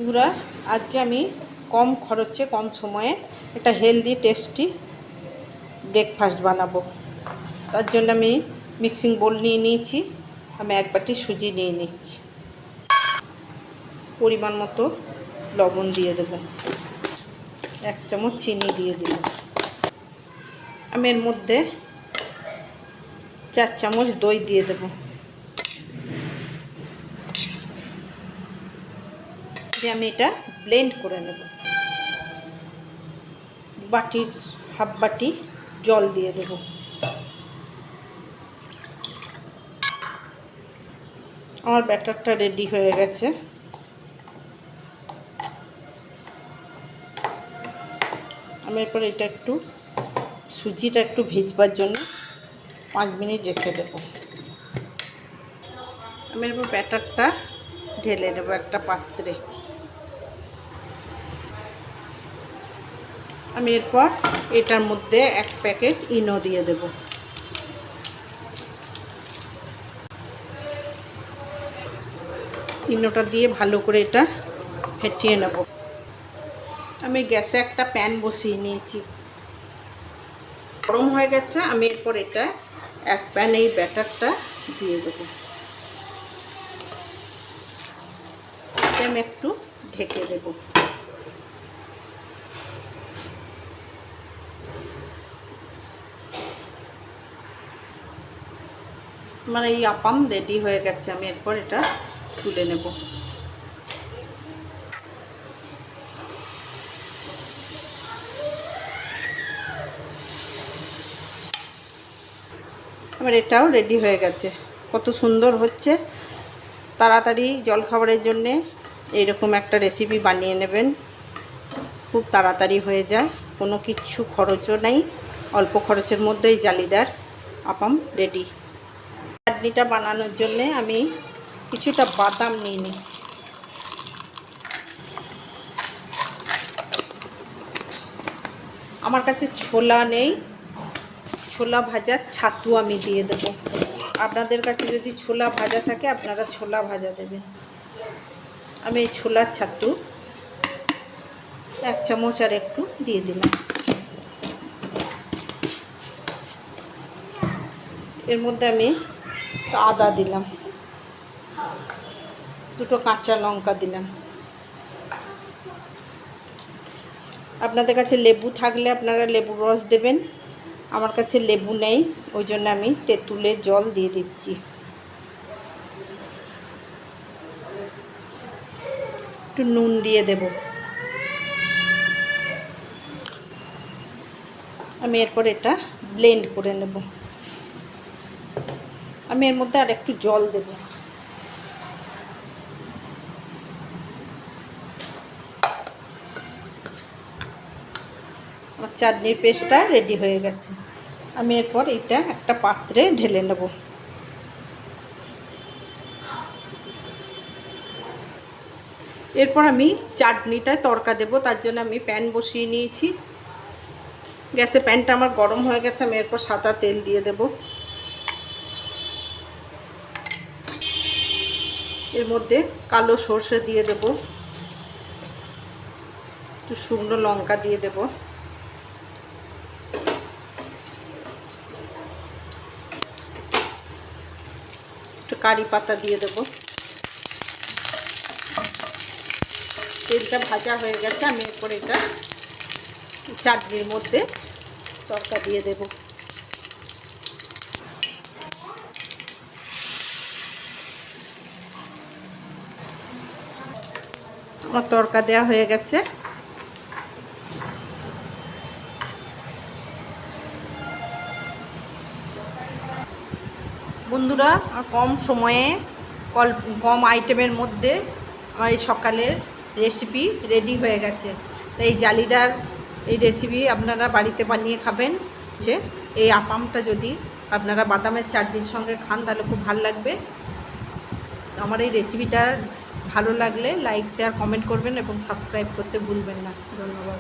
বন্ধুরা, আজকে আমি কম খরচে কম সময়ে একটা হেলদি টেস্টি ব্রেকফাস্ট বানাবো। তার জন্য আমি মিক্সিং বোল নিয়ে নিয়েছি। আমি এক বাটি সুজি নিয়ে নিচ্ছি। পরিমাণ মতো লবণ দিয়ে দেব, 1 চামচ চিনি দিয়ে দেব। আমি এর মধ্যে 4 চামচ দই দিয়ে দেব। আমি এটা ব্লেন্ড করে নেব। বাটির হাফ বাটি জল দিয়ে দেব। আমার ব্যাটারটা রেডি হয়ে গেছে। আমি এরপর এটা সুজিটা একটু ভিজবার জন্য 5 মিনিট রেখে দেব। আমি এরপর ব্যাটারটা ঢেলে নেব একটা পাত্রে। আমি এরপর এটার মধ্যে 1 প্যাকেট ইনো দিয়ে দেব। ইনোটা দিয়ে ভালো করে এটা ফেটিয়ে নেব। আমি গ্যাসে একটা প্যান বসিয়ে নিয়েছি, গরম হয়ে গেছে। আমি এরপর এটা এক প্যানে এই ব্যাটারটা দিয়ে দেব। আমি একটু ঢেকে দেব। আমার এই আপাম রেডি হয়ে গেছে। আমি এরপর এটা তুলে নেব। আমার এটাও রেডি হয়ে গেছে। কত সুন্দর হচ্ছে। তাড়াতাড়ি জলখাবারের জন্যে এইরকম একটা রেসিপি বানিয়ে নেবেন, খুব তাড়াতাড়ি হয়ে যায়, কোনো কিচ্ছু খরচও নেই। অল্প খরচের মধ্যেই জালিদার আপাম রেডি। চাটনিটা বানানোর জন্যে আমি কিছুটা বাদাম নিয়ে নিই। আমার কাছে ছোলা নেই, ছোলা ভাজা ছাতু আমি দিয়ে দেব। আপনাদের কাছে যদি ছোলা ভাজা থাকে আপনারা ছোলা ভাজা দেবেন। আমি এই ছোলার ছাতু 1 চামচ আর একটু দিয়ে দিলাম। এর মধ্যে আমি আদা দিলাম, 2টো কাঁচা লঙ্কা দিলাম। আপনাদের কাছে লেবু থাকলে আপনারা লেবুর রস দেবেন। আমার কাছে লেবু নেই, ওই জন্য আমি তেঁতুলের জল দিয়ে দিচ্ছি। একটু নুন দিয়ে দেব। আমি এরপর এটা ব্লেন্ড করে নেব। আমি এর মধ্যে আর একটু জল দেব। আমার চাটনির পেস্টটা রেডি হয়ে গেছে। আমি এরপর এটা একটা পাত্রে ঢেলে নেব। এরপর আমি চাটনিটায় তড়কা দেব। তার জন্য আমি প্যান বসিয়ে নিয়েছি। গ্যাসে প্যানটা আমার গরম হয়ে গেছে। আমি এরপর সাদা তেল দিয়ে দেব। এর মধ্যে কালো সর্ষে দিয়ে দেব, একটু শুকনো লঙ্কা দিয়ে দেব, একটু কারি পাতা দিয়ে দেব। তেলটা ভাজা হয়ে গেছে। আমি এরপর এটা চাটনির মধ্যে তড়কা দিয়ে দেব। আমার তড়কা দেওয়া হয়ে গেছে। বন্ধুরা, কম সময়ে কম আইটেমের মধ্যে আমার এই সকালের রেসিপি রেডি হয়ে গেছে। তো এই জালিদার এই রেসিপি আপনারা বাড়িতে বানিয়ে খাবেন। এই আপামটা যদি আপনারা বাদামের চাটনির সঙ্গে খান তাহলে খুব ভালো লাগবে। আমার এই রেসিপিটা ভালো লাগলে লাইক শেয়ার কমেন্ট করবেন এবং সাবস্ক্রাইব করতে ভুলবেন না। ধন্যবাদ।